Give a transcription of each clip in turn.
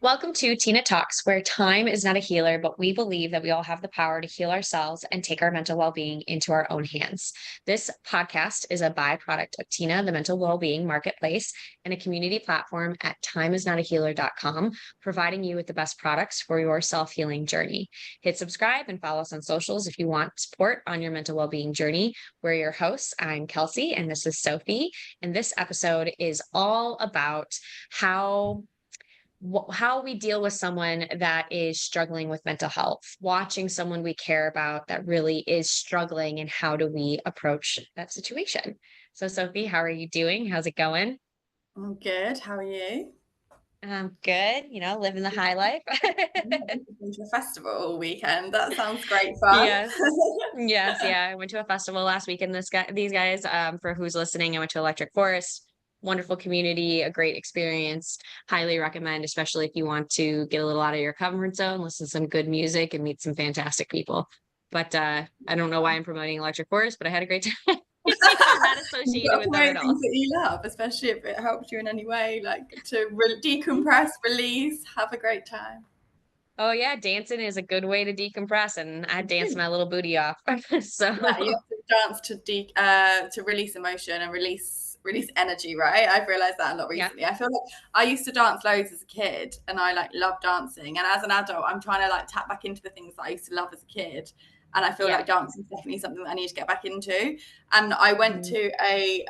Welcome to TINAH Talks, where time is not a healer, but we believe that we all have the power to heal ourselves and take our mental well-being into our own hands. This podcast is a byproduct of TINAH, the mental well-being marketplace, and a community platform at timeisnotahealer.com, providing you with the best products for your self-healing journey. Hit subscribe and follow us on socials if you want support on your mental well-being journey. We're your hosts. I'm Kelsey, and this is Sophie. And this episode is all about how we deal with someone that is struggling with mental health, watching someone we care about that really is struggling, and how do we approach that situation. So, Sophie, how are you doing? How's it going? I'm good. How are you? Good, living the high life. Been to a festival all weekend. That sounds great fun. Yes. Yes, yeah. I went to a festival last week, and these guys, for who's listening, I went to Electric Forest. Wonderful community, a great experience. Highly recommend, especially if you want to get a little out of your comfort zone, listen to some good music, and meet some fantastic people. But I don't know why I'm promoting Electric Forest, but I had a great time. Not You've associated got to with them promote at all. things that you love, especially if it helps you in any way, like to decompress, release, have a great time. Oh yeah, dancing is a good way to decompress, and I danced Yeah, my little booty off. you So have to dance to release emotion and release energy, right? I've realized that a lot yeah. recently. I feel like I used to dance loads as a kid, and I like love dancing. And as an adult, I'm trying to like tap back into the things that I used to love as a kid. And I feel Yeah. like dancing is definitely something that I need to get back into. And I went Mhm. to a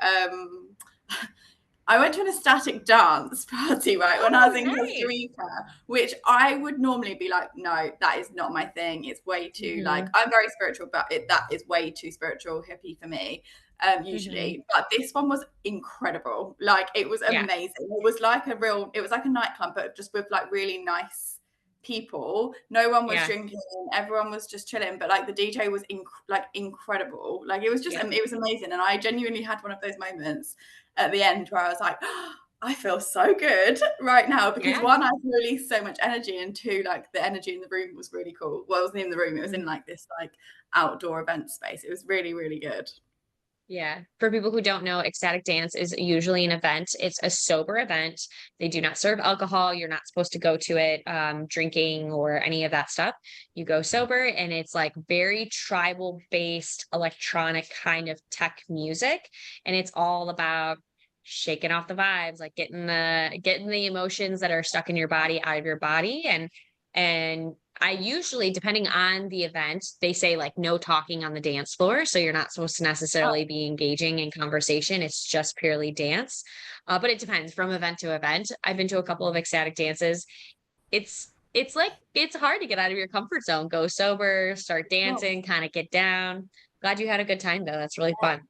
I went to an ecstatic dance party, right, when I was Oh, in Costa nice. Rica, which I would normally be like, no, that is not my thing. It's way too like Hmm. I'm very spiritual, but that is way too spiritual hippie for me, Hmm. usually. But this one was incredible. Like it was Yeah. amazing. It was like a nightclub, but just with like really nice people. No one was Yeah. drinking, everyone was just chilling. But like the DJ was like incredible. Like it was just Yeah. it was amazing. And I genuinely had one of those moments at the end where I was like, oh, I feel so good right now because Yeah. one, I've released so much energy, and two, like the energy in the room was really cool. Well, it wasn't in the room; it was in Mhm. like this like outdoor event space. It was really, really good. Yeah. For people who don't know, ecstatic dance is usually an event. It's a sober event. They do not serve alcohol. You're not supposed to go to it drinking or any of that stuff. You go sober, and it's like very tribal based electronic kind of tech music. And it's all about shaking off the vibes, like getting the emotions that are stuck in your body out of your body. And I usually, depending on the event, they say like no talking on the dance floor. So you're not supposed to necessarily Oh, be engaging in conversation. It's just purely dance. But it depends from event to event. I've been to a couple of ecstatic dances. It's like it's hard to get out of your comfort zone. Go sober, start well, dancing, kind of get down. Glad you had a good time though. That's really fun.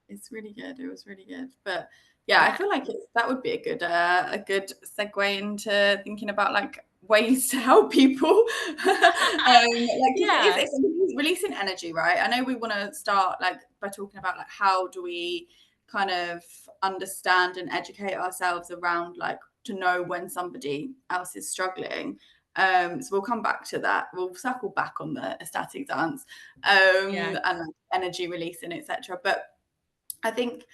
it's really good. It was really good. But yeah, I Yeah. feel like that would be a good segue into thinking about like ways to help people. Like Yeah. it's releasing energy, right? I know we want to start like by talking about like how do we kind of understand and educate ourselves around like to know when somebody else is struggling. So we'll come back to that. We'll circle back on the ecstatic dance Yeah. and like, energy releasing, etc. But I think,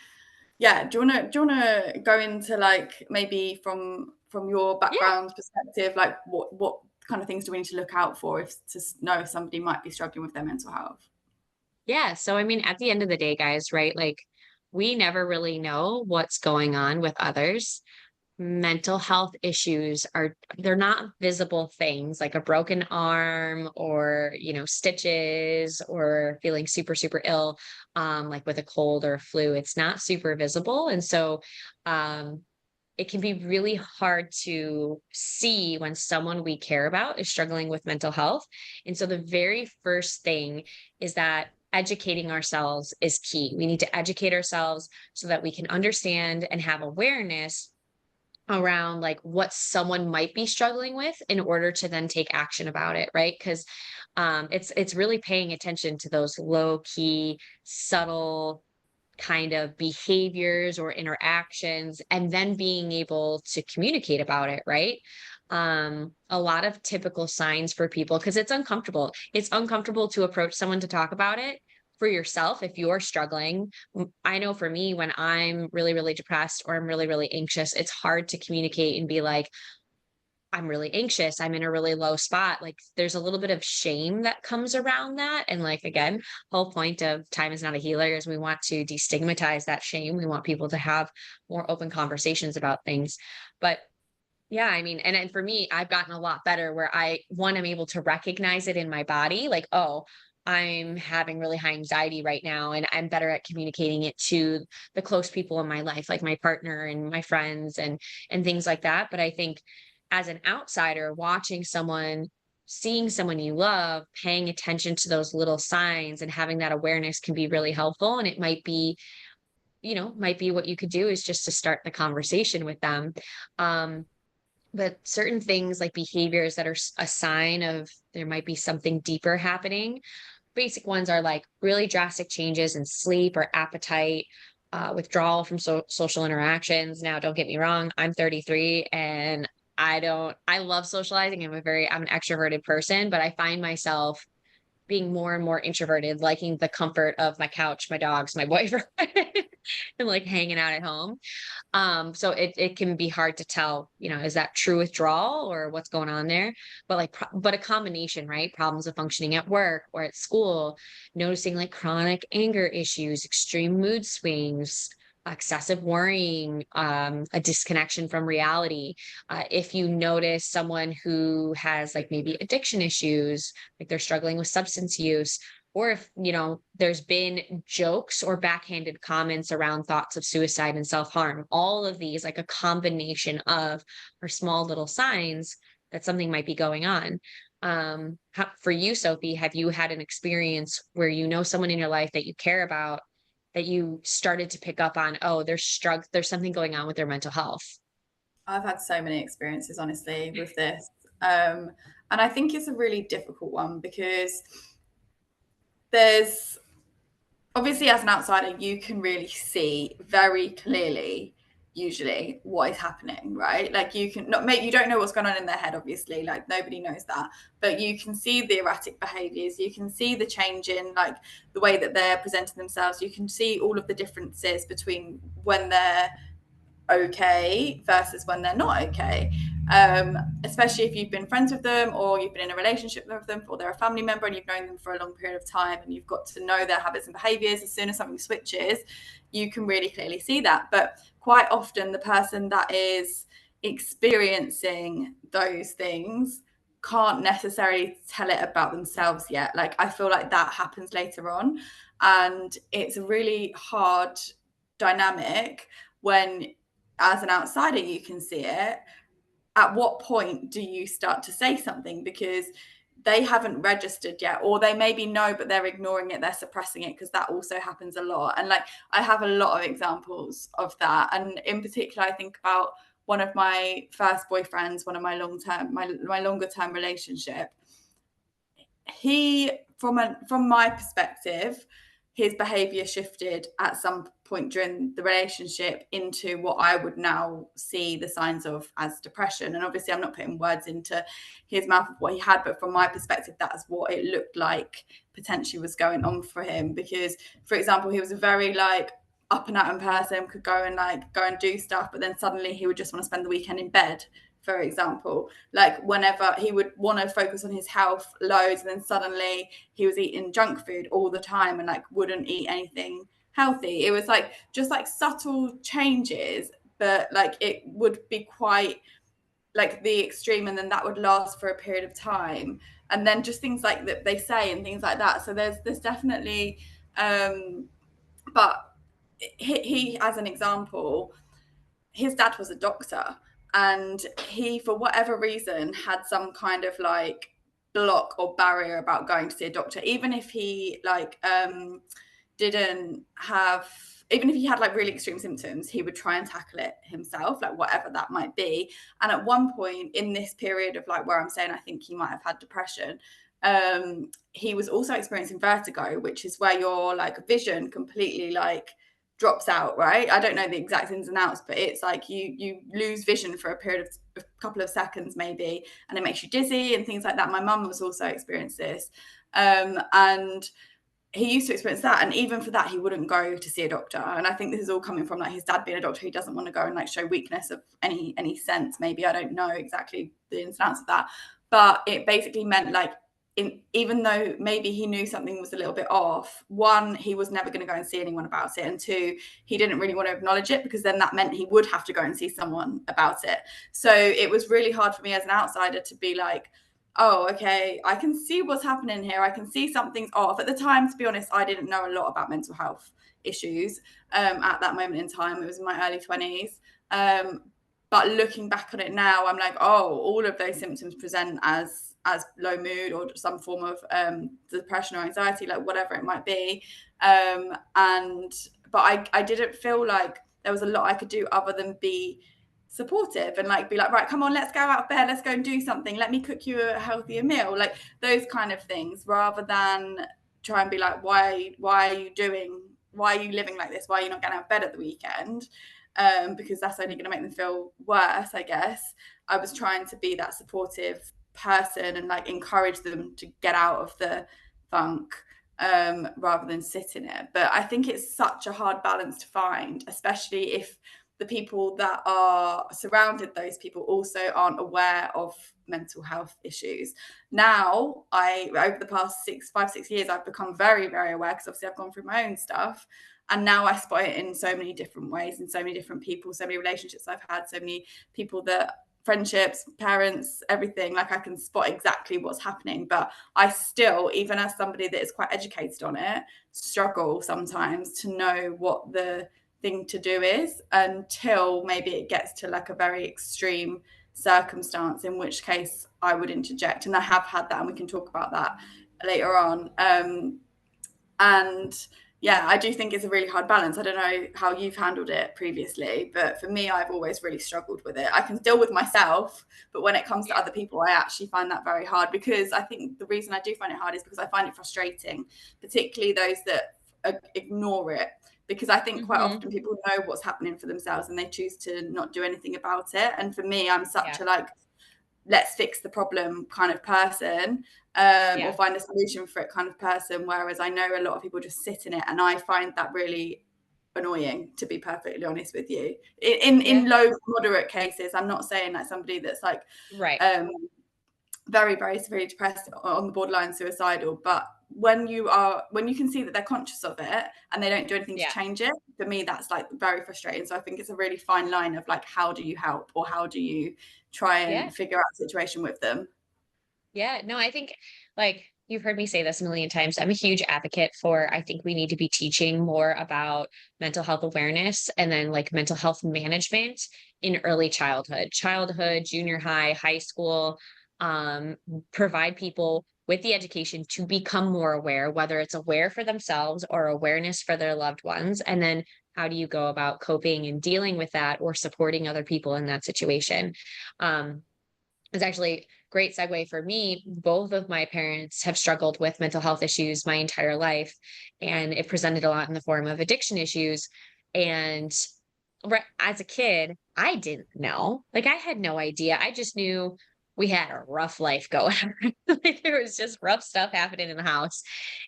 yeah. Do you wanna go into like maybe from your Yeah. background perspective, like what kind of things do we need to look out for if to know if somebody might be struggling with their mental health? Yeah. So, I mean, at the end of the day, guys, right? Like, we never really know what's going on with others. Mental health issues they're not visible things like a broken arm or, stitches or feeling super, super ill, like with a cold or a flu. It's not super visible. And so, um, it can be really hard to see when someone we care about is struggling with mental health. And so the very first thing is that educating ourselves is key. We need to educate ourselves so that we can understand and have awareness around like what someone might be struggling with in order to then take action about it, right? Because it's really paying attention to those low key subtle kind of behaviors or interactions, and then being able to communicate about it, right? A lot of typical signs for people, because it's uncomfortable to approach someone to talk about it. For yourself, if you're struggling, I know for me, when I'm really, really depressed or I'm really, really anxious, it's hard to communicate and be like, I'm really anxious, I'm in a really low spot, like, there's a little bit of shame that comes around that, and, like, again, whole point of time is not a healer is we want to destigmatize that shame, we want people to have more open conversations about things, but yeah, I mean, and for me, I've gotten a lot better where I'm able to recognize it in my body, like, oh, I'm having really high anxiety right now, and I'm better at communicating it to the close people in my life, like my partner and my friends and things like that. But I think as an outsider, watching someone, seeing someone you love, paying attention to those little signs and having that awareness can be really helpful. And it might be, might be what you could do is just to start the conversation with them. Um, but certain things like behaviors that are a sign of there might be something deeper happening. Basic ones are like really drastic changes in sleep or appetite, withdrawal from social interactions. Now, don't get me wrong, I'm 33 and I love socializing. I'm an extroverted person, but I find myself being more and more introverted, liking the comfort of my couch, my dogs, my boyfriend, and like hanging out at home. So it can be hard to tell, is that true withdrawal or what's going on there? But like, but a combination, right? Problems of functioning at work or at school, noticing like chronic anger issues, extreme mood swings, excessive worrying, a disconnection from reality. If you notice someone who has like maybe addiction issues, like they're struggling with substance use, or if there's been jokes or backhanded comments around thoughts of suicide and self-harm, all of these like a combination of are small little signs that something might be going on. For you, Sophie, have you had an experience where someone in your life that you care about that you started to pick up on, oh, there's something going on with their mental health? I've had so many experiences, honestly, with this. Um, and I think it's a really difficult one because there's obviously, as an outsider, you can really see very clearly usually what is happening, right? Like you can not make you don't know what's going on in their head, obviously, like nobody knows that, but you can see the erratic behaviors, you can see the change in like the way that they're presenting themselves, you can see all of the differences between when they're okay versus when they're not okay. Especially if you've been friends with them or you've been in a relationship with them or they're a family member and you've known them for a long period of time and you've got to know their habits and behaviors. As soon as something switches, you can really clearly see that. But quite often, the person that is experiencing those things can't necessarily tell it about themselves yet. Like, I feel like that happens later on. And it's a really hard dynamic when as an outsider you can see it. At what point do you start to say something because they haven't registered yet, or they maybe know but they're ignoring it, they're suppressing it, because that also happens a lot. And like, I have a lot of examples of that, and in particular I think about one of my first boyfriends, one of my longer term relationship. He, from my perspective, his behavior shifted at some point during the relationship into what I would now see the signs of as depression. And obviously I'm not putting words into his mouth of what he had, but from my perspective, that's what it looked like potentially was going on for him. Because, for example, he was a very like up and at him person, could go and do stuff, but then suddenly he would just want to spend the weekend in bed, for example. Like, whenever he would want to focus on his health loads, and then suddenly he was eating junk food all the time and like wouldn't eat anything healthy. It was like just like subtle changes, but like it would be quite like the extreme, and then that would last for a period of time, and then just things like that they say and things like that. So there's definitely but he as an example, his dad was a doctor, and he, for whatever reason, had some kind of like block or barrier about going to see a doctor, even if he like didn't have even if he had like really extreme symptoms, he would try and tackle it himself, like whatever that might be. And at one point in this period of like where I'm saying I think he might have had depression, he was also experiencing vertigo, which is where your like vision completely like drops out, right? I don't know the exact ins and outs, but it's like you lose vision for a period of a couple of seconds maybe, and it makes you dizzy and things like that. My mum was also experienced this, and he used to experience that, and even for that he wouldn't go to see a doctor. And I think this is all coming from like his dad being a doctor. He doesn't want to go and like show weakness of any sense. Maybe, I don't know exactly the ins and outs of that, but it basically meant like, even though maybe he knew something was a little bit off, one, he was never going to go and see anyone about it, and two, he didn't really want to acknowledge it, because then that meant he would have to go and see someone about it. So it was really hard for me as an outsider to be like, oh, okay, I can see what's happening here. I can see something's off. At the time, to be honest, I didn't know a lot about mental health issues at that moment in time. It was in my early 20s. But looking back on it now, I'm like, oh, all of those symptoms present as low mood or some form of depression or anxiety, like whatever it might be. And but I didn't feel like there was a lot I could do other than be supportive and like be like, right, come on, let's go out of bed, let's go and do something, let me cook you a healthier meal, like those kind of things, rather than try and be like, why are you living like this, why are you not getting out of bed at the weekend, because that's only going to make them feel worse, I guess. I was trying to be that supportive person and like encourage them to get out of the funk, rather than sit in it. But I think it's such a hard balance to find, especially if the people that are surrounded those people also aren't aware of mental health issues. Now, I over the past 5 6 years, I've become very, very aware, because obviously I've gone through my own stuff, and now I spot it in so many different ways, in so many different people, so many relationships I've had, so many people, that friendships, parents, everything. Like, I can spot exactly what's happening, but I still, even as somebody that is quite educated on it, struggle sometimes to know what the thing to do is, until maybe it gets to like a very extreme circumstance, in which case I would interject. And I have had that, and we can talk about that later on. And yeah, I do think it's a really hard balance. I don't know how you've handled it previously, but for me, I've always really struggled with it. I can deal with myself, but when it comes to Yeah. other people, I actually find that very hard, because I think the reason I do find it hard is because I find it frustrating, particularly those that ignore it. Because I think quite Hmm. often people know what's happening for themselves and they choose to not do anything about it. And for me, I'm such Yeah. a like, let's fix the problem kind of person, or Yeah. find a solution for it kind of person. Whereas I know a lot of people just sit in it, and I find that really annoying, to be perfectly honest with you. In Yeah. low moderate cases, I'm not saying like somebody that's like Right. um, very, very severely depressed, on the borderline suicidal. But when you can see that they're conscious of it and they don't do anything to Yeah. change it, for me, that's like very frustrating. So I think it's a really fine line of like, how do you help, or how do you try Yeah. and figure out the situation with them? Yeah, no, I think like you've heard me say this a million times. I'm a huge advocate for, I think we need to be teaching more about mental health awareness and then like mental health management in early childhood, junior high, high school, provide people with the education to become more aware, whether it's aware for themselves or awareness for their loved ones. And then how do you go about coping and dealing with that or supporting other people in that situation? It's actually great segue for me. Both of my parents have struggled with mental health issues my entire life, and it presented a lot in the form of addiction issues. And as a kid, I didn't know. Like, I had no idea. I just knew we had a rough life going on. Like, there was just rough stuff happening in the house.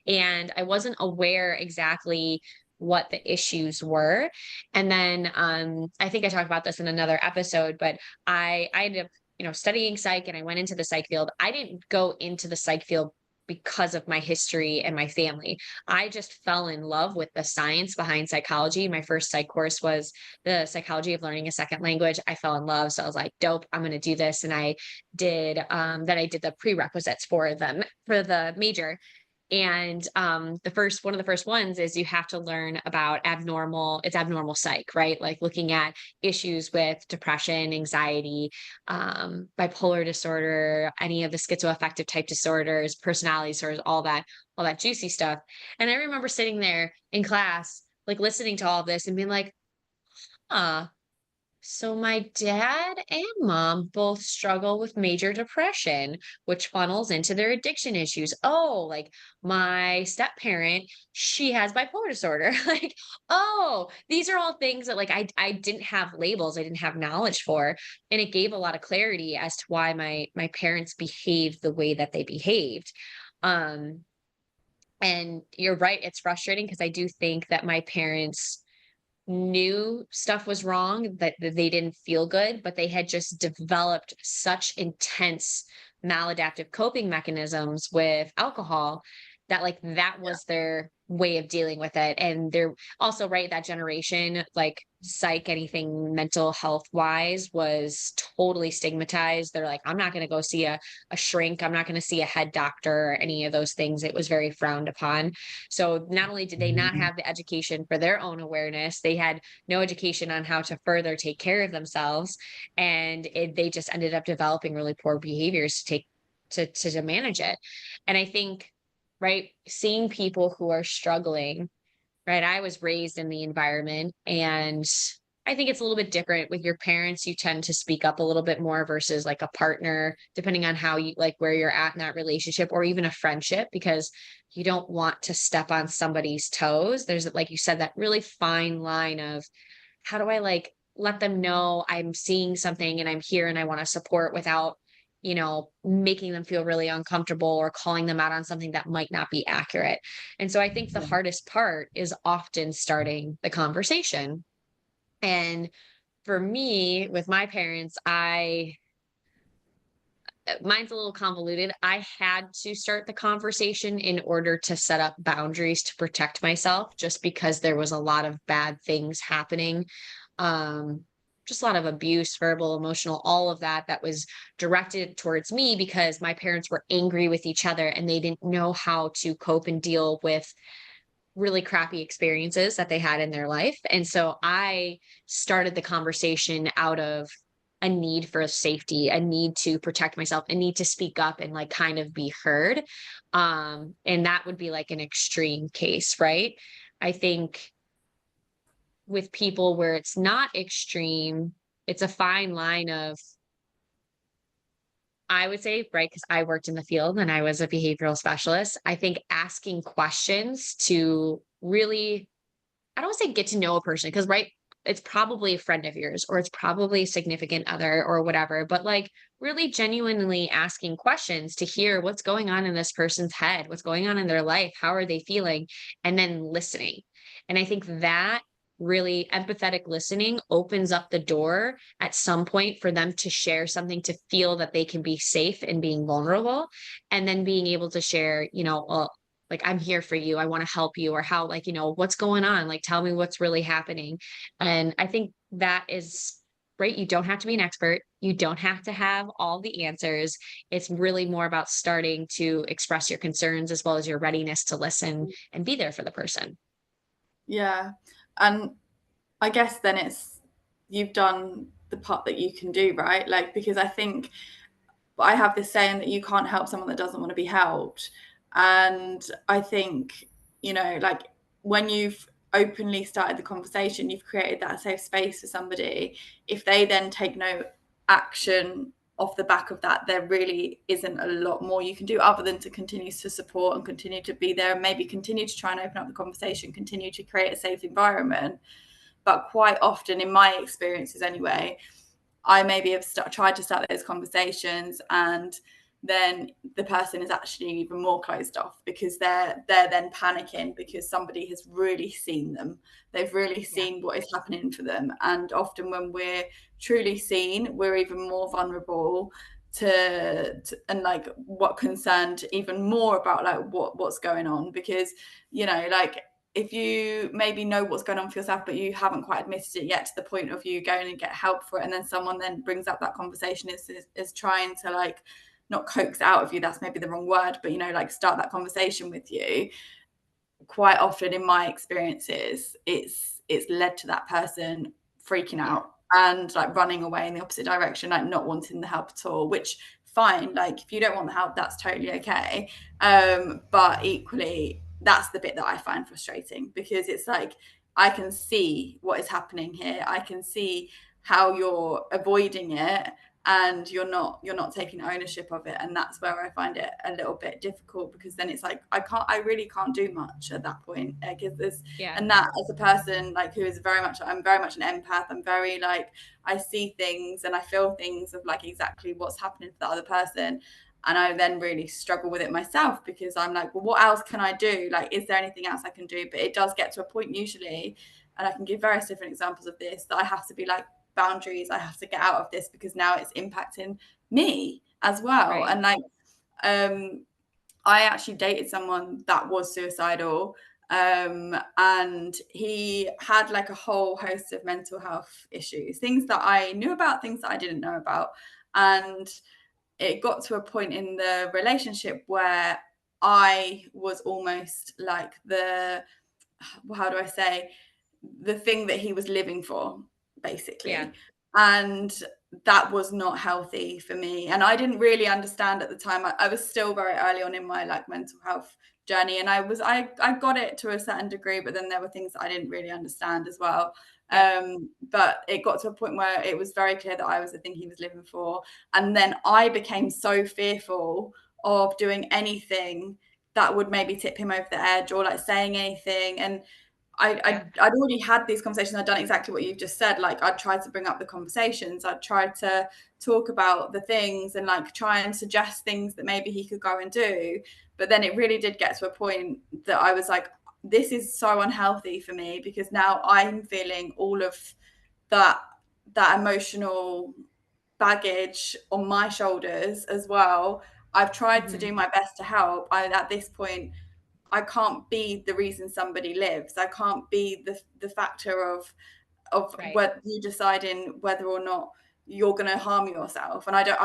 And I wasn't aware exactly what the issues were. And then I think I talked about this in another episode, but I ended up, studying psych, and I went into the psych field. I didn't go into the psych field because of my history and my family. I just fell in love with the science behind psychology. My first psych course was the psychology of learning a second language. I fell in love. So I was like, dope, I'm going to do this. And I did, then I did the prerequisites for them for the major. And one of the first ones is you have to learn about abnormal psych, right? Like looking at issues with depression, anxiety, bipolar disorder, any of the schizoaffective type disorders, personality disorders, all that juicy stuff. And I remember sitting there in class, like listening to all of this and being like, huh, so my dad and mom both struggle with major depression, which funnels into their addiction issues. Oh, like my step parent, she has bipolar disorder. Like, oh, these are all things that like I didn't have labels, I didn't have knowledge for. And it gave a lot of clarity as to why my parents behaved the way that they behaved. Um And you're right, it's frustrating because I do think that my parents knew stuff was wrong, that they didn't feel good, but they had just developed such intense maladaptive coping mechanisms with alcohol that like that Yeah. was their way of dealing with it. And they're also right, that generation, like psych, anything mental health wise was totally stigmatized. They're like, I'm not going to go see a shrink. I'm not going to see a head doctor or any of those things. It was very frowned upon. So not only did they not have the education for their own awareness, they had no education on how to further take care of themselves, and they just ended up developing really poor behaviors to take to manage it. And I think, right, seeing people who are struggling, right, I was raised in the environment, and I think it's a little bit different with your parents. You tend to speak up a little bit more versus like a partner, depending on how you like where you're at in that relationship, or even a friendship, because you don't want to step on somebody's toes. There's, like you said, that really fine line of how do I like let them know I'm seeing something and I'm here and I want to support without, making them feel really uncomfortable or calling them out on something that might not be accurate. And so I think the Yeah. hardest part is often starting the conversation. And for me, with my parents, mine's a little convoluted. I had to start the conversation in order to set up boundaries to protect myself, just because there was a lot of bad things happening. Um, just a lot of abuse, verbal, emotional, all of that that was directed towards me because my parents were angry with each other and they didn't know how to cope and deal with really crappy experiences that they had in their life. And so I started the conversation out of a need for safety, a need to protect myself, a need to speak up and like kind of be heard. And that would be like an extreme case, right? I think with people where it's not extreme, it's a fine line of, I would say, right, because I worked in the field and I was a behavioral specialist. I think asking questions to really, I don't say get to know a person because, right, it's probably a friend of yours or it's probably a significant other or whatever, but like really genuinely asking questions to hear what's going on in this person's head, what's going on in their life, how are they feeling, and then listening. And I think that really empathetic listening opens up the door at some point for them to share something, to feel that they can be safe in being vulnerable, and then being able to share, like I'm here for you, I want to help you, or how, like, what's going on, like tell me what's really happening. And I think that is right, you don't have to be an expert, you don't have to have all the answers. It's really more about starting to express your concerns as well as your readiness to listen and be there for the person. Yeah. And I guess then it's you've done the part that you can do, right? Like, because I think I have this saying that you can't help someone that doesn't want to be helped. And I think, like when you've openly started the conversation, you've created that safe space for somebody. If they then take no action off the back of that, there really isn't a lot more you can do other than to continue to support and continue to be there and maybe continue to try and open up the conversation, continue to create a safe environment. But quite often, in my experiences anyway, I maybe have tried to start those conversations, and then the person is actually even more closed off because they're then panicking because somebody has really seen them. They've really Yeah. seen what is happening for them, and often when we're truly seen, we're even more vulnerable to and like what concerned even more about like what's going on, because like if you maybe know what's going on for yourself, but you haven't quite admitted it yet to the point of you going and get help for it, and then someone then brings up that conversation is trying to like not coax out of you, that's maybe the wrong word, but like start that conversation with you. Quite often in my experiences, it's led to that person freaking Yeah. out and like running away in the opposite direction, like not wanting the help at all, which fine, like if you don't want the help, that's totally okay. But equally, that's the bit that I find frustrating, because it's like I can see what is happening here, I can see how you're avoiding it, and you're not taking ownership of it, and that's where I find it a little bit difficult, because then it's like I really can't do much at that point, because there's Yeah. and that as a person like who is I'm very much an empath, I'm very like I see things and I feel things of like exactly what's happening to the other person, And I then really struggle with it myself, because I'm like, well, what else can I do? Like, is there anything else I can do? But it does get to a point usually, and I can give various different examples of this, that I have to be like, boundaries, I have to get out of this, because now it's impacting me as well. Right. And like, I actually dated someone that was suicidal, and he had like a whole host of mental health issues, things that I knew about, things that I didn't know about. And it got to a point in the relationship where I was almost like the, how do I say, the thing that he was living for, Yeah. basically. And that was not healthy for me. And I didn't really understand at the time. I was still very early on in my like mental health journey. And I got it to a certain degree, but then there were things that I didn't really understand as well. Yeah. But it got to a point where it was very clear that I was the thing he was living for. And then I became so fearful of doing anything that would maybe tip him over the edge, or like saying anything. And Yeah. I'd already had these conversations. I'd done exactly what you've just said. Like, I'd tried to bring up the conversations. I'd tried to talk about the things, and like try and suggest things that maybe he could go and do. But then it really did get to a point that I was like, this is so unhealthy for me, because now I'm feeling all of that emotional baggage on my shoulders as well. I've tried to Hmm. do my best to help. At this point, I can't be the reason somebody lives. I can't be the factor of Right. whether you deciding whether or not you're going to harm yourself. And I don't,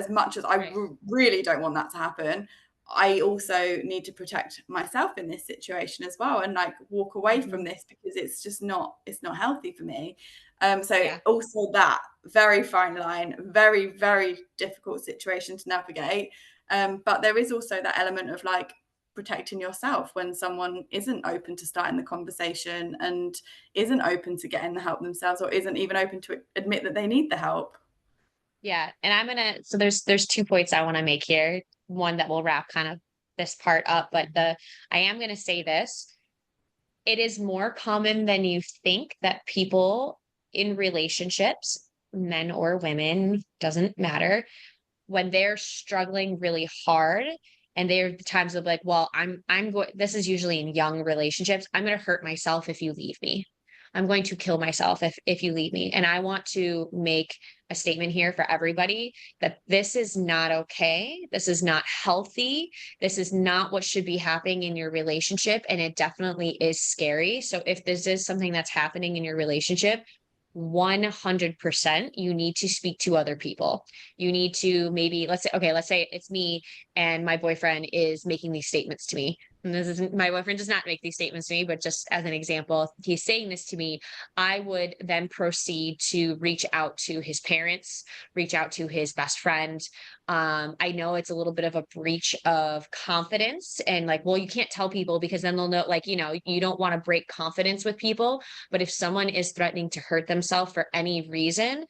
as much as Right. really don't want that to happen, I also need to protect myself in this situation as well, and like walk away from Hmm. this, because it's not healthy for me. So Yeah. also that very fine line, very, very difficult situation to navigate. But there is also that element of like protecting yourself when someone isn't open to starting the conversation, and isn't open to getting the help themselves, or isn't even open to admit that they need the help. Yeah. And so there's 2 points I want to make here. One that will wrap kind of this part up, but I am going to say this. It is more common than you think that people in relationships, men or women, doesn't matter, when they're struggling really hard, and there are times of like, well, I'm going, this is usually in young relationships, I'm going to hurt myself if you leave me. I'm going to kill myself if you leave me. And I want to make a statement here for everybody that this is not okay. This is not healthy. This is not what should be happening in your relationship. And it definitely is scary. So if this is something that's happening in your relationship, 100% you need to speak to other people. You need to maybe, let's say, okay, let's say it's me and my boyfriend is making these statements to me. And this isn't, my boyfriend does not make these statements to me, but just as an example, he's saying this to me. I would then proceed to reach out to his parents, reach out to his best friend. I know it's a little bit of a breach of confidence, and like, well, you can't tell people because then they'll know, like, you don't want to break confidence with people. But if someone is threatening to hurt themselves for any reason,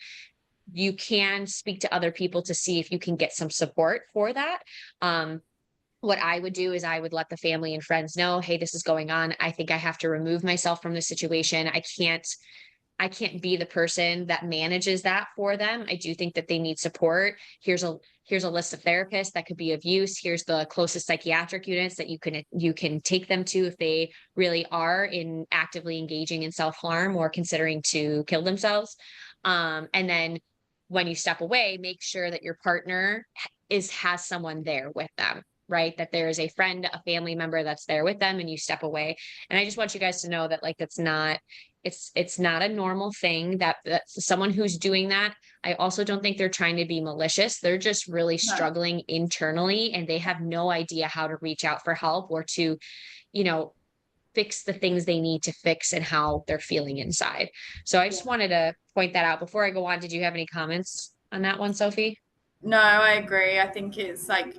you can speak to other people to see if you can get some support for that. Um, what I would do is I would let the family and friends know, hey, this is going on. I think I have to remove myself from the situation. I can't be the person that manages that for them. I do think that they need support. Here's a list of therapists that could be of use. Here's the closest psychiatric units that you can take them to if they really are in actively engaging in self-harm or considering to kill themselves. And then when you step away, make sure that your partner has someone there with them, right? That there is a friend, a family member that's there with them, and you step away. And I just want you guys to know that, like, it's not a normal thing that someone who's doing that. I also don't think they're trying to be malicious. They're just really No. struggling internally, and they have no idea how to reach out for help or to, you know, fix the things they need to fix and how they're feeling inside. So I Yeah. just wanted to point that out. Before I go on, did you have any comments on that one, Sophie? No, I agree. I think it's like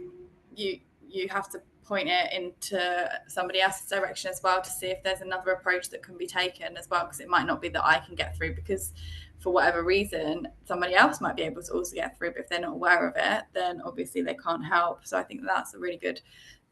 you you have to point it into somebody else's direction as well, to see if there's another approach that can be taken as well, because it might not be that I can get through, because for whatever reason somebody else might be able to also get through, but if they're not aware of it, then obviously they can't help. So I think that's a really good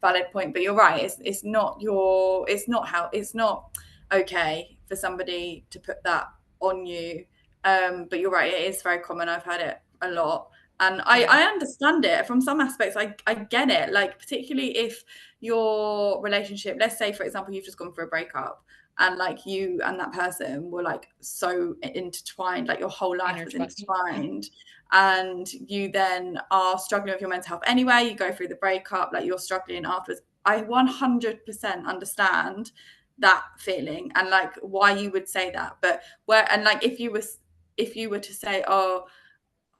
valid point. But you're right, it's not your, it's not how, it's not okay for somebody to put that on you. But you're right, it is very common. I've had it a lot. And Yeah. I understand it from some aspects. I get it. Like, particularly if your relationship, let's say, for example, you've just gone through a breakup and like you and that person were like so intertwined, like your whole life was Intertwined. Yeah. intertwined. And you then are struggling with your mental health anyway. You go through the breakup, like you're struggling afterwards. I 100% understand that feeling and like why you would say that. But where, and like if you were to say, oh,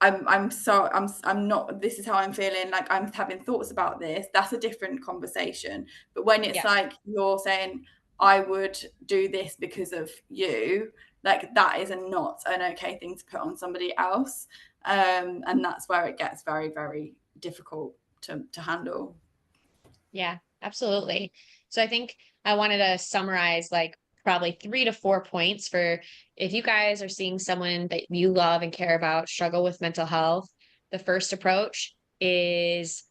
I'm not, this is how I'm feeling, like I'm having thoughts about this, that's a different conversation. But when it's Yes. like you're saying I would do this because of you, like that is not an okay thing to put on somebody else. And that's where it gets very, very difficult to handle. Yeah, absolutely. So I think I wanted to summarize like probably 3 to 4 points for if you guys are seeing someone that you love and care about struggle with mental health. The first approach is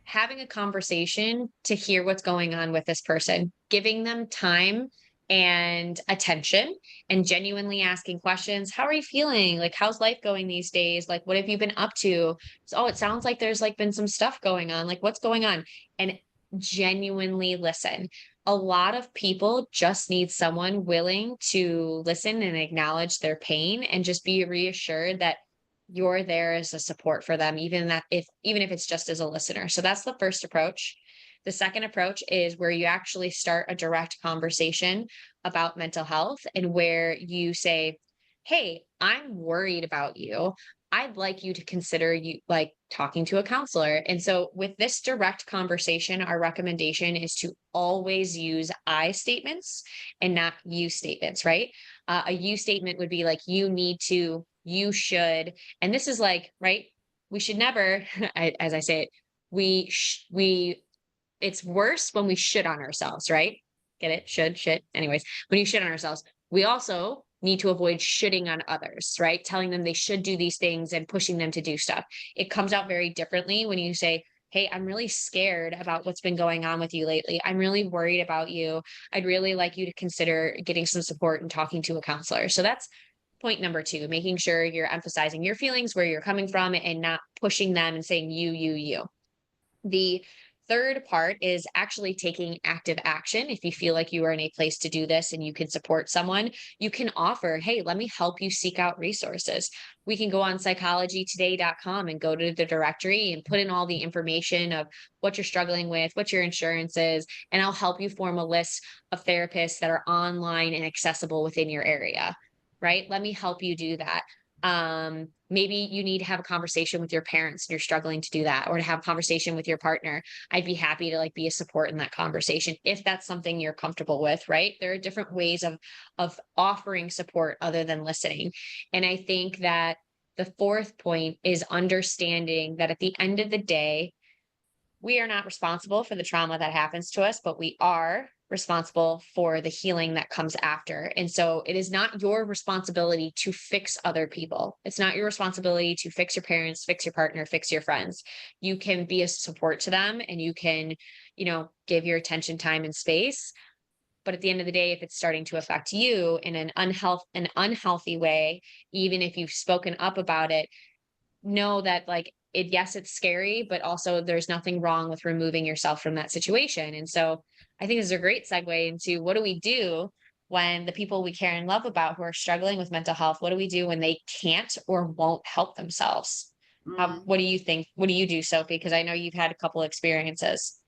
having a conversation to hear what's going on with this person, giving them time and attention and genuinely asking questions. How are you feeling? Like, how's life going these days? Like, what have you been up to? So, oh, it sounds like there's like been some stuff going on. Like, what's going on? And genuinely listen. A lot of people just need someone willing to listen and acknowledge their pain and just be reassured that you're there as a support for them, even if it's just as a listener. So that's the first approach. The second approach is where you actually start a direct conversation about mental health and where you say, hey, I'm worried about you. I'd like you to consider you like talking to a counselor. And so with this direct conversation, our recommendation is to always use I statements and not you statements, right? A you statement would be like, you need to, you should, and this is like, right? We should never, as I say it, we it's worse when we should on ourselves, right? Get it? Should, shit. Anyways, when you should on ourselves, we also need to avoid shitting on others, right? Telling them they should do these things and pushing them to do stuff. It comes out very differently when you say, hey, I'm really scared about what's been going on with you lately. I'm really worried about you. I'd really like you to consider getting some support and talking to a counselor. So that's point number two, making sure you're emphasizing your feelings, where you're coming from, and not pushing them and saying you. The third part is actually taking active action. If you feel like you are in a place to do this and you can support someone, you can offer, hey, let me help you seek out resources. We can go on psychologytoday.com and go to the directory and put in all the information of what you're struggling with, what your insurance is, and I'll help you form a list of therapists that are online and accessible within your area, right? Let me help you do that. Maybe you need to have a conversation with your parents and you're struggling to do that, or to have a conversation with your partner. I'd be happy to like be a support in that conversation if that's something you're comfortable with, right? There are different ways of offering support other than listening. And I think that the fourth point is understanding that at the end of the day, we are not responsible for the trauma that happens to us, but we are responsible for the healing that comes after. And so it is not your responsibility to fix other people. It's not your responsibility to fix your parents, fix your partner, fix your friends. You can be a support to them and you can, give your attention, time, and space. But at the end of the day, if it's starting to affect you in an unhealthy way, even if you've spoken up about it, know that like yes, it's scary, but also there's nothing wrong with removing yourself from that situation. And so I think this is a great segue into what do we do when the people we care and love about who are struggling with mental health, what do we do when they can't or won't help themselves? Mm. What do you think? What do you do, Sophie? Because I know you've had a couple experiences.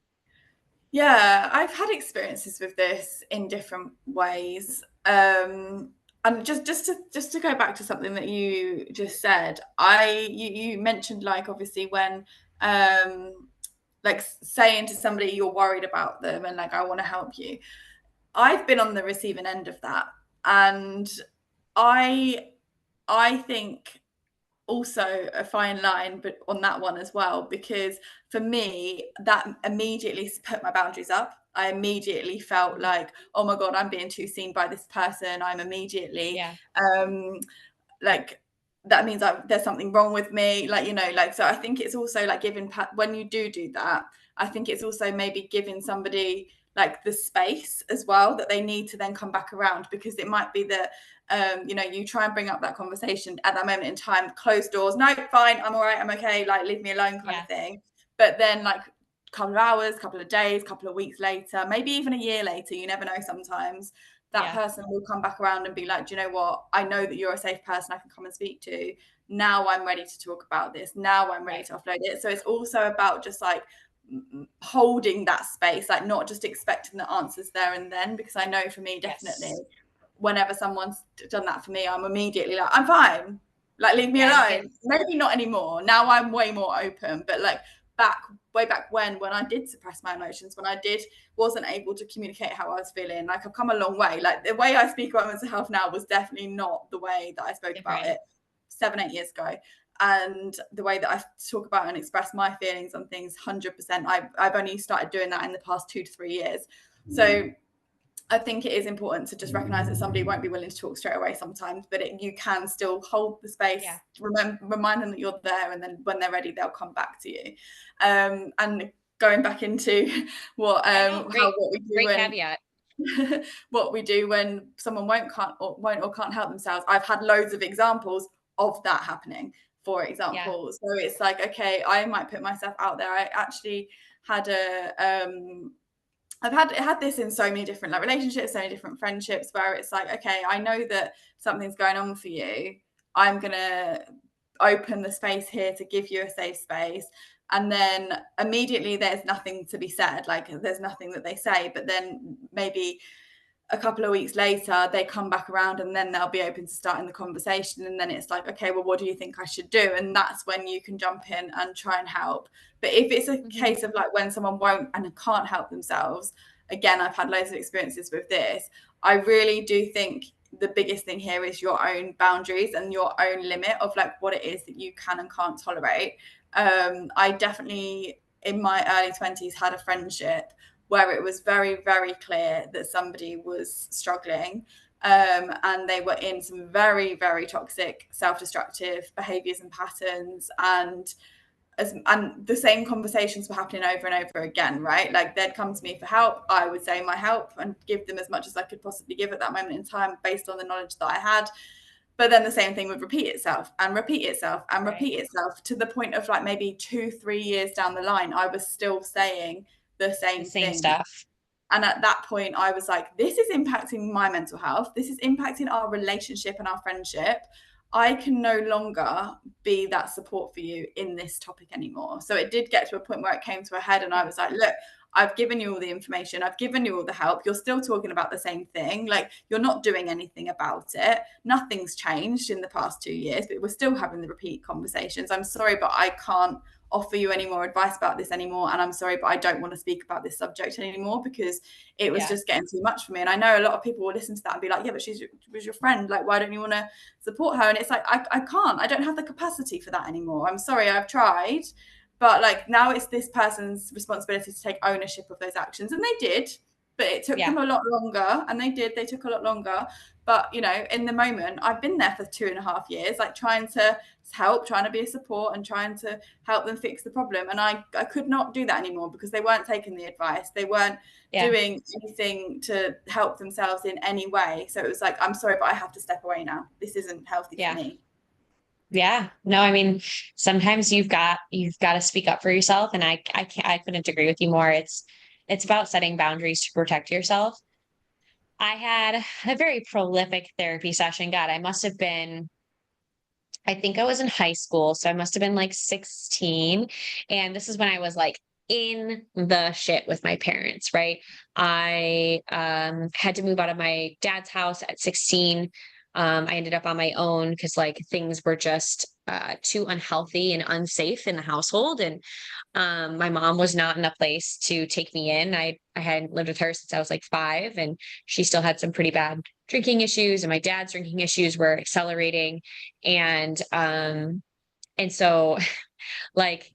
Yeah, I've had experiences with this in different ways. And just to go back to something that you just said, you mentioned like obviously when like saying to somebody you're worried about them and like I want to help you. I've been on the receiving end of that, and I I think also a fine line, but on that one as well, because for me, that immediately put my boundaries up. I immediately felt Mhm. like, oh my God, I'm being too seen by this person. I'm immediately Yeah. um, like, that means there's something wrong with me. Like, like, so I think it's also like when you do that, I think it's also maybe giving somebody like the space as well that they need to then come back around, because it might be that You try and bring up that conversation at that moment in time, closed doors, no, fine, I'm all right, I'm okay, like leave me alone kind of Yeah. thing. But then like a couple of hours, couple of days, couple of weeks later, maybe even a year later, you never know, sometimes that Yeah. person will come back around and be like, do you know what, I know that you're a safe person I can come and speak to. Now I'm ready to talk about this, now I'm ready Right. to offload it. So it's also about just like holding that space, like not just expecting the answers there and then, because I know for me, definitely, Yes. whenever someone's done that for me, I'm immediately like, I'm fine, like leave me Yeah. You get, alone. Maybe not anymore, now I'm way more open, but like way back when I did suppress my emotions, when I wasn't able to communicate how I was feeling, like I've come a long way. Like the way I speak about mental health now was definitely not the way that I spoke about different. it 7-8 years ago. And the way that I talk about and express my feelings on things, 100%, I've only started doing that in the past 2 to 3 years. So I think it is important to just recognize that somebody won't be willing to talk straight away sometimes, but you can still hold the space, Yeah. remind them that you're there, and then when they're ready, they'll come back to you. And going back into I know. what we do Great when caveat. what we do when someone won't help themselves. I've had loads of examples of that happening, for Yeah. example. So it's like, okay, I might put myself out there. I actually had I've had this in so many different like relationships, so many different friendships, where it's like, okay, I know that something's going on for you. I'm gonna open the space here to give you a safe space. And then immediately there's nothing to be said, like there's nothing that they say, but then maybe a couple of weeks later they come back around and then they'll be open to starting the conversation, and then it's like, okay, well, what do you think I should do? And that's when you can jump in and try and help. But if it's a Hmm. case of like when someone won't and can't help themselves, again, I've had loads of experiences with this, I really do think the biggest thing here is your own boundaries and your own limit of like what it is that you can and can't tolerate. I definitely in my early 20s had a friendship where it was very, very clear that somebody was struggling, and they were in some very, very toxic, self-destructive behaviors and patterns. And the same conversations were happening over and over again, right? Like they'd come to me for help. I would say my help and give them as much as I could possibly give at that moment in time based on the knowledge that I had. But then the same thing would repeat itself and repeat itself and Right. repeat itself to the point of like maybe 2-3 years down the line, I was still saying the The same same thing. stuff. And at that point, I was like, this is impacting my mental health. This is impacting our relationship and our friendship. I can no longer be that support for you in this topic anymore. So it did get to a point where it came to a head, and I Yeah. was like, look, I've given you all the information, I've given you all the help. You're still talking about the same thing. Like, you're not doing anything about it. Nothing's changed in the past 2 years, but we're still having the repeat conversations. I'm sorry, but I can't offer you any more advice about this anymore, and I'm sorry, but I don't want to speak about this subject anymore because it was Yeah. just getting too much for me. And I know a lot of people will listen to that and be like, yeah, but she was your friend, like why don't you want to support her? And it's like, I can't, I don't have the capacity for that anymore. I'm sorry, I've tried, but like now it's this person's responsibility to take ownership of those actions, and they did, but it took Yeah. them a lot longer, and they took a lot longer. But in the moment, I've been there for 2.5 years, like trying to help, trying to be a support, and trying to help them fix the problem. And I could not do that anymore because they weren't taking the advice. They weren't Yeah. doing anything to help themselves in any way. So it was like, I'm sorry, but I have to step away now. This isn't healthy for Yeah. me. Yeah. No, I mean, sometimes you've got to speak up for yourself. And I couldn't agree with you more. It's about setting boundaries to protect yourself. I had a very prolific therapy session. God, I think I was in high school. So I must have been like 16. And this is when I was like in the shit with my parents, right? I had to move out of my dad's house at 16. I ended up on my own because like things were just too unhealthy and unsafe in the household. And my mom was not in a place to take me in. I hadn't lived with her since I was like 5, and she still had some pretty bad drinking issues, and my dad's drinking issues were accelerating. And so like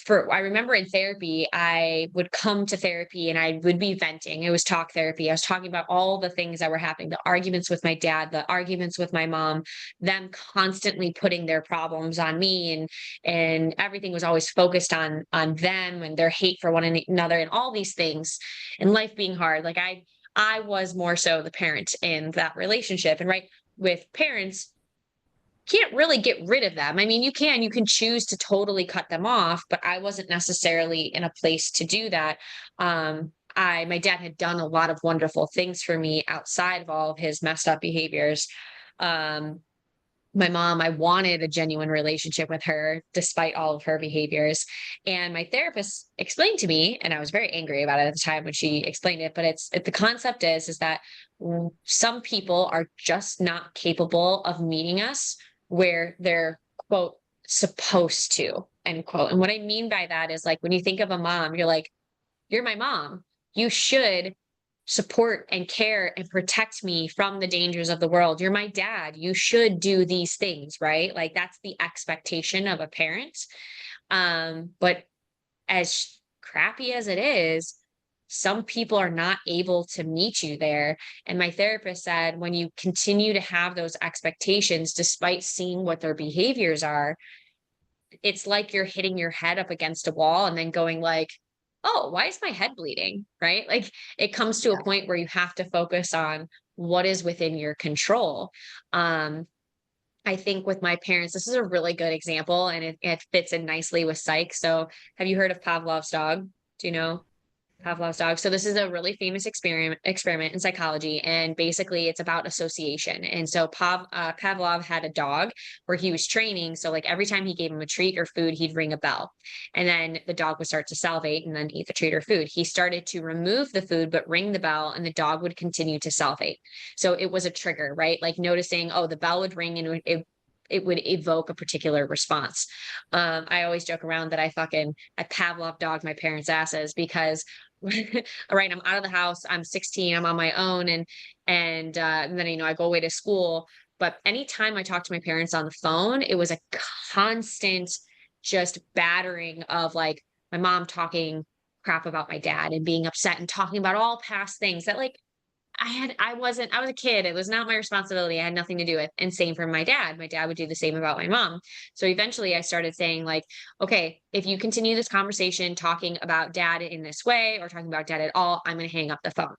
I remember in therapy, I would come to therapy and I would be venting. It was talk therapy. I was talking about all the things that were happening, the arguments with my dad, the arguments with my mom, them constantly putting their problems on me, and everything was always focused on them and their hate for one another and all these things, and life being hard. Like I was more so the parent in that relationship. And right, with parents, can't really get rid of them. I mean, you can choose to totally cut them off, but I wasn't necessarily in a place to do that. My dad had done a lot of wonderful things for me outside of all of his messed up behaviors. Um, my mom, I wanted a genuine relationship with her despite all of her behaviors. And my therapist explained to me, and I was very angry about it at the time when she explained it, but the concept is that some people are just not capable of meeting us where they're, quote, supposed to, end quote. And what I mean by that is, like, when you think of a mom, you're like, you're my mom. You should support and care and protect me from the dangers of the world. You're my dad. You should do these things, right? Like, that's the expectation of a parent. But as crappy as it is, some people are not able to meet you there. And my therapist said, when you continue to have those expectations, despite seeing what their behaviors are, it's like you're hitting your head up against a wall and then going like, oh, why is my head bleeding? Right? Like, it comes to a Yeah. point where you have to focus on what is within your control. Um, I think with my parents, this is a really good example, and it fits in nicely with psych. So have you heard of Pavlov's dog? Do you know Pavlov's dog? So this is a really famous experiment in psychology, and basically it's about association. And so Pavlov had a dog where he was training. So like every time he gave him a treat or food, he'd ring a bell, and then the dog would start to salivate and then eat the treat or food. He started to remove the food but ring the bell, and the dog would continue to salivate. So it was a trigger, right? Like noticing, oh, the bell would ring and it would evoke a particular response. I always joke around that I Pavlov dogged my parents' asses because all right, I'm out of the house, I'm 16, I'm on my own, and then I go away to school. But anytime I talked to my parents on the phone, it was a constant just battering of like my mom talking crap about my dad and being upset and talking about all past things that like I was a kid. It was not my responsibility. I had nothing to do with. And same for my dad. My dad would do the same about my mom. So eventually I started saying like, okay, if you continue this conversation talking about dad in this way or talking about dad at all, I'm going to hang up the phone.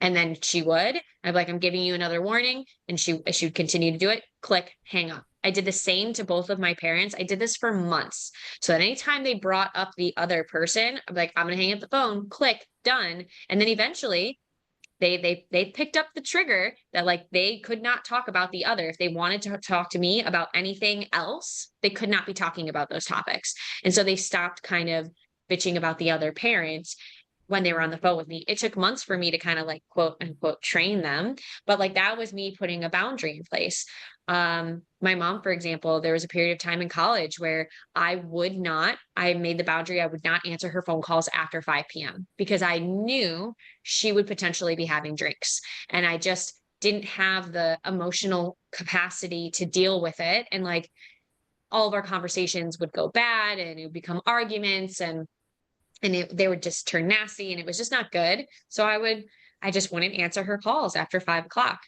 And then she would, I'd be like, I'm giving you another warning. And she would continue to do it. Click, hang up. I did the same to both of my parents. I did this for months. So that anytime they brought up the other person, I'm like, I'm going to hang up the phone, click, done. And then eventually they picked up the trigger that like they could not talk about the other. If they wanted to talk to me about anything else, they could not be talking about those topics. And so they stopped kind of bitching about the other parents when they were on the phone with me. It took months for me to kind of like quote unquote train them, but like that was me putting a boundary in place. My mom, for example, there was a period of time in college where I made the boundary, I would not answer her phone calls after 5 p.m. because I knew she would potentially be having drinks. And I just didn't have the emotional capacity to deal with it. And like all of our conversations would go bad and it would become arguments and they would just turn nasty and it was just not good. So I just wouldn't answer her calls after 5 o'clock.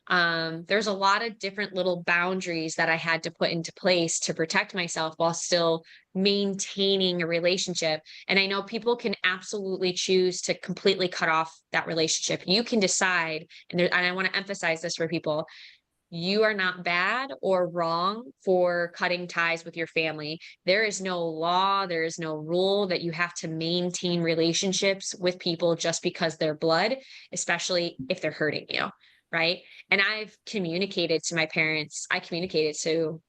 There's a lot of different little boundaries that I had to put into place to protect myself while still maintaining a relationship. And I know people can absolutely choose to completely cut off that relationship. You can decide, and I want to emphasize this for people, you are not bad or wrong for cutting ties with your family. There is no law, there is no rule that you have to maintain relationships with people just because they're blood, especially if they're hurting you, right? And I've communicated to my parents, I communicated to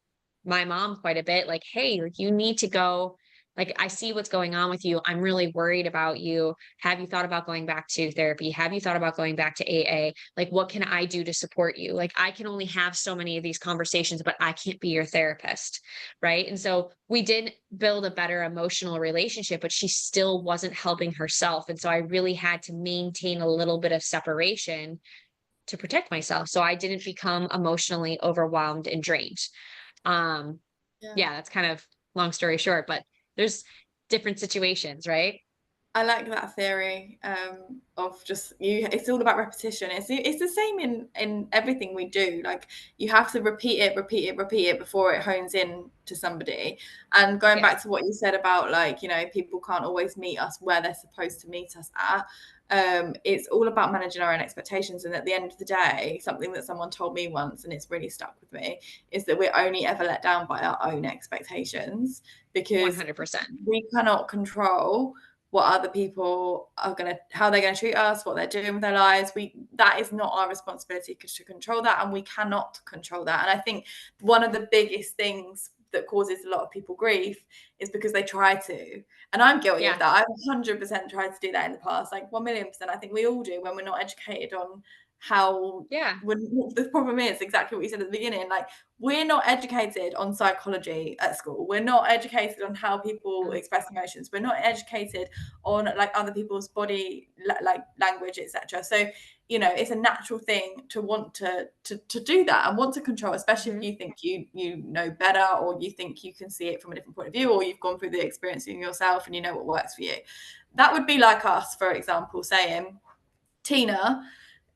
my mom quite a bit like, hey, like you need to go. Like, I see what's going on with you. I'm really worried about you. Have you thought about going back to therapy? Have you thought about going back to AA? Like, what can I do to support you? Like, I can only have so many of these conversations, but I can't be your therapist. Right. And so we did build a better emotional relationship, but she still wasn't helping herself. And so I really had to maintain a little bit of separation to protect myself so I didn't become emotionally overwhelmed and drained. Um, Yeah. yeah, that's kind of long story short, but there's different situations, right? I like that theory of just you. It's all about repetition. It's the same in everything we do. Like you have to repeat it before it hones in to somebody. And going Yeah. back to what you said about like people can't always meet us where they're supposed to meet us at. It's all about managing our own expectations. And at the end of the day, something that someone told me once, and it's really stuck with me, is that we're only ever let down by our own expectations because 100%. we cannot control what other people are how they're gonna treat us, what they're doing with their lives. That is not our responsibility to control that, and we cannot control that. And I think one of the biggest things that causes a lot of people grief is because they try to. And I'm guilty of Yeah. that. I've 100% tried to do that in the past, like 1,000,000%. I think we all do when we're not educated on how. Yeah. When the problem is exactly what you said at the beginning, like we're not educated on psychology at school. We're not educated on how people No. express emotions. We're not educated on like other people's body like language, etc. So it's a natural thing to want to do that and want to control, especially if Mhm. you think you know better, or you think you can see it from a different point of view, or you've gone through the experience yourself and you know what works for you. That would be like us, for example, saying, TINAH,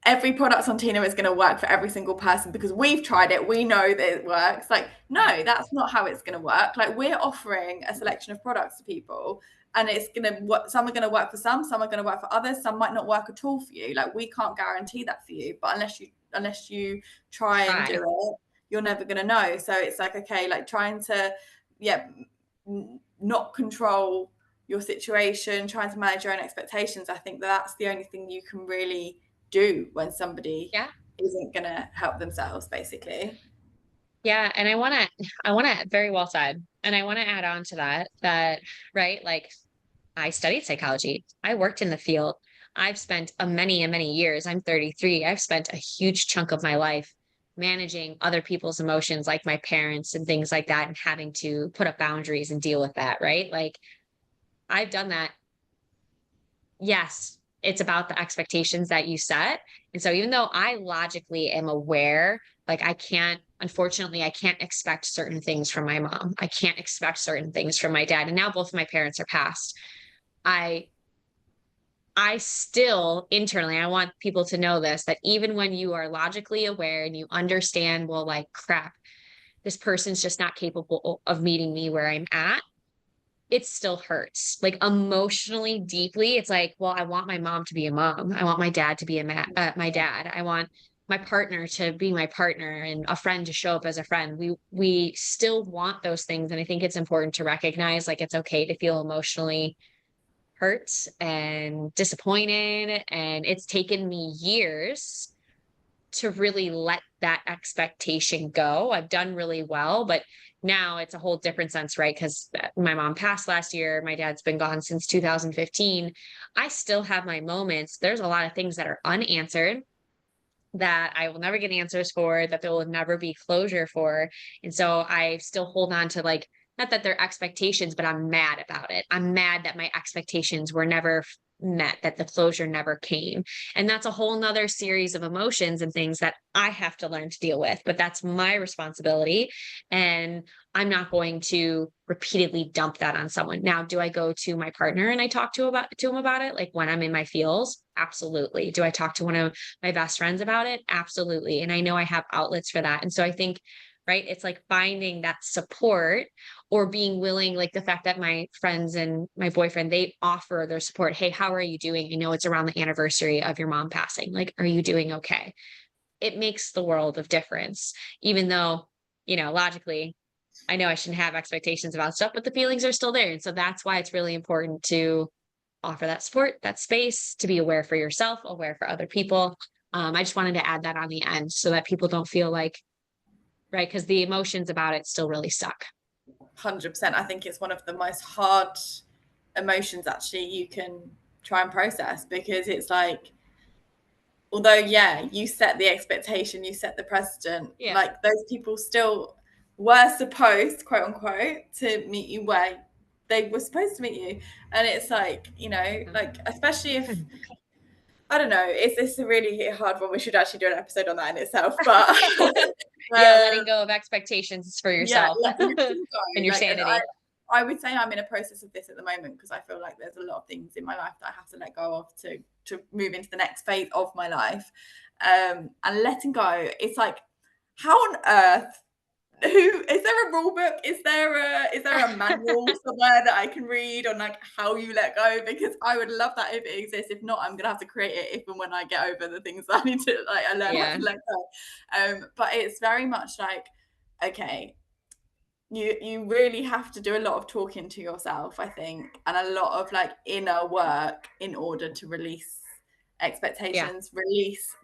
every product on TINAH is going to work for every single person because we've tried it. We know that it works. Like, no, that's not how it's going to work. Like, we're offering a selection of products to people, and it's going to work. Some are going to work for some are going to work for others. Some might not work at all for you. Like, we can't guarantee that for you, but unless you try and do Try. it, you're never going to know. So it's like, okay, like trying to, yeah, not control your situation, trying to manage your own expectations. I think that's the only thing you can really do when somebody Yeah. isn't going to help themselves, basically. Yeah. And I want to, very well said. And I want to add on to that, right? Like I studied psychology. I worked in the field. I've spent a many years. I'm 33. I've spent a huge chunk of my life managing other people's emotions, like my parents and things like that, and having to put up boundaries and deal with that, right? Like I've done that. Yes, it's about the expectations that you set. And so even though I logically am aware, like unfortunately, I can't expect certain things from my mom. I can't expect certain things from my dad. And now both of my parents are passed. I I still internally, I want people to know this, that even when you are logically aware and you understand, well, like crap, this person's just not capable of meeting me where I'm at, it still hurts. Like emotionally, deeply, it's like, well, I want my mom to be a mom. I want my dad to be my dad. I want my partner to be my partner and a friend to show up as a friend. We still want those things. And I think it's important to recognize like it's okay to feel emotionally hurt and disappointed. And it's taken me years to really let that expectation go. I've done really well, but now it's a whole different sense, right? Because my mom passed last year. My dad's been gone since 2015. I still have my moments. There's a lot of things that are unanswered that I will never get answers for, that there will never be closure for. And so I still hold on to like, not that they're expectations, but I'm mad about it. I'm mad that my expectations were never met, that the closure never came. And that's a whole nother series of emotions and things that I have to learn to deal with. But that's my responsibility. And I'm not going to repeatedly dump that on someone. Now, do I go to my partner and I talk to him about it? Like when I'm in my feels? Absolutely. Do I talk to one of my best friends about it? Absolutely. And I know I have outlets for that. And so I think, right, it's like finding that support or being willing, like the fact that my friends and my boyfriend, they offer their support. Hey, how are you doing? I know it's around the anniversary of your mom passing. Like, are you doing okay? It makes the world of difference, even though, logically, I know I shouldn't have expectations about stuff, but the feelings are still there. And so that's why it's really important to offer that support, that space, to be aware for yourself, aware for other people. I just wanted to add that on the end so that people don't feel like, right, because the emotions about it still really suck. 100%. I think it's one of the most hard emotions actually you can try and process, because it's like, although yeah, you set the expectation, you set the precedent, Yeah. like those people still were supposed, quote unquote, to meet you where they were supposed to meet you. And it's like, like especially if, I don't know, it's a really hard one. We should actually do an episode on that in itself. But Yeah, um, letting go of expectations for yeah, yourself letting everything and go. your Like, and I, sanity. I would say I'm in a process of this at the moment, because I feel like there's a lot of things in my life that I have to let go of to move into the next phase of my life. And letting go, it's like, how on earth, who is there a rule book? Is there a manual somewhere that I can read on like how you let go? Because I would love that if it exists. If not, I'm gonna have to create it if and when I get over the things that I need to, like, I learn how Yeah. to let go. But it's very much like, okay, you really have to do a lot of talking to yourself, I think, and a lot of like inner work in order to release Yeah. expectations, release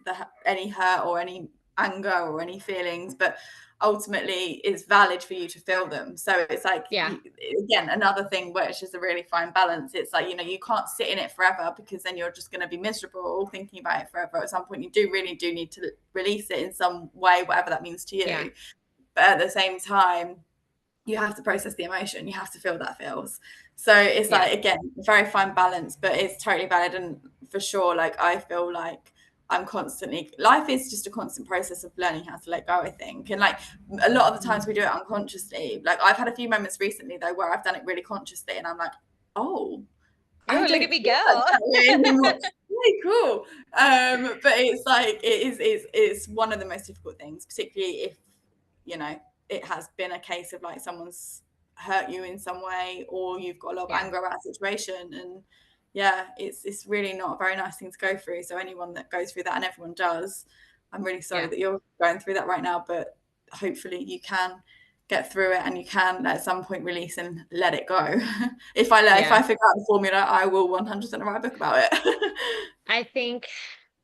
any hurt or any anger or any feelings, but ultimately it's valid for you to feel them. So it's like, Yeah. again, another thing which is a really fine balance. It's like, you can't sit in it forever, because then you're just going to be miserable thinking about it forever. At some point you really do need to release it in some way, whatever that means to Yeah. you. But at the same time, you have to process the emotion. You have to feel that feels. So it's Yeah. like, again, very fine balance, but it's totally valid. And for sure, like, I feel like life is just a constant process of learning how to let go, I think. And like, a lot of the times we do it unconsciously. Like, I've had a few moments recently though where I've done it really consciously, and I'm like, oh, I Oh, look don't at me feel like go. that way anymore. Really cool. But it's like, it's one of the most difficult things, particularly if, it has been a case of like someone's hurt you in some way, or you've got a lot of Yeah. anger about a situation. And yeah, it's really not a very nice thing to go through. So anyone that goes through that, and everyone does, I'm really sorry Yeah. that you're going through that right now, but hopefully you can get through it, and you can at some point release and let it go. If Yeah. I figure out the formula, I will 100% write a book about it. I think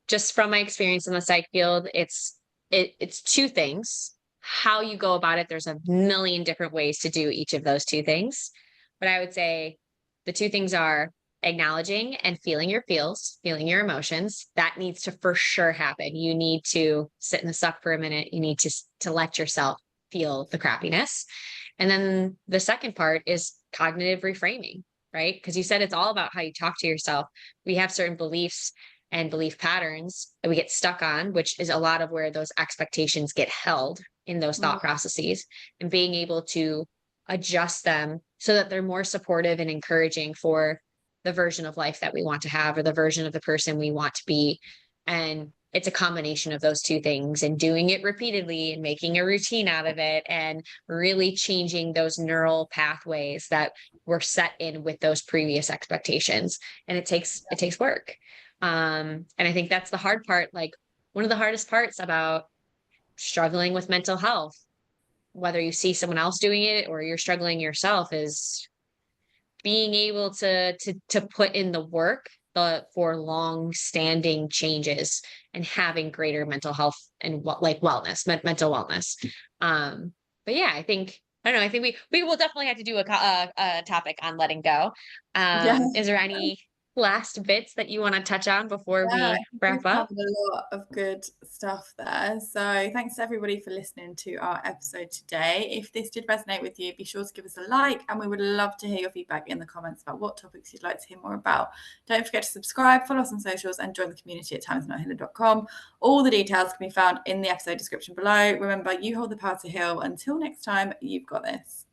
just from my experience in the psych field, it's two things. How you go about it, there's a million different ways to do each of those two things. But I would say the two things are acknowledging and feeling your feels, feeling your emotions. That needs to for sure happen. You need to sit in the suck for a minute. You need to let yourself feel the crappiness. And then the second part is cognitive reframing, right? Because you said it's all about how you talk to yourself. We have certain beliefs and belief patterns that we get stuck on, which is a lot of where those expectations get held in those thought processes, and being able to adjust them so that they're more supportive and encouraging for the version of life that we want to have, or the version of the person we want to be. And it's a combination of those two things, and doing it repeatedly and making a routine out of it, and really changing those neural pathways that were set in with those previous expectations. And it takes work. And I think that's the hard part. Like, one of the hardest parts about struggling with mental health, whether you see someone else doing it or you're struggling yourself, is being able to put in the work for long standing changes, and having greater mental health and like wellness, mental wellness. But yeah, I don't know. I think we will definitely have to do a topic on letting go. Yeah. Is there any last bits that you want to touch on before Yeah, we wrap we've up? covered a lot of good stuff there. So thanks to everybody for listening to our episode today. If this did resonate with you, be sure to give us a like, and we would love to hear your feedback in the comments about what topics you'd like to hear more about. Don't forget to subscribe, follow us on socials, and join the community at timesnothealer.com. All the details can be found in the episode description below. Remember, you hold the power to heal. Until next time, you've got this.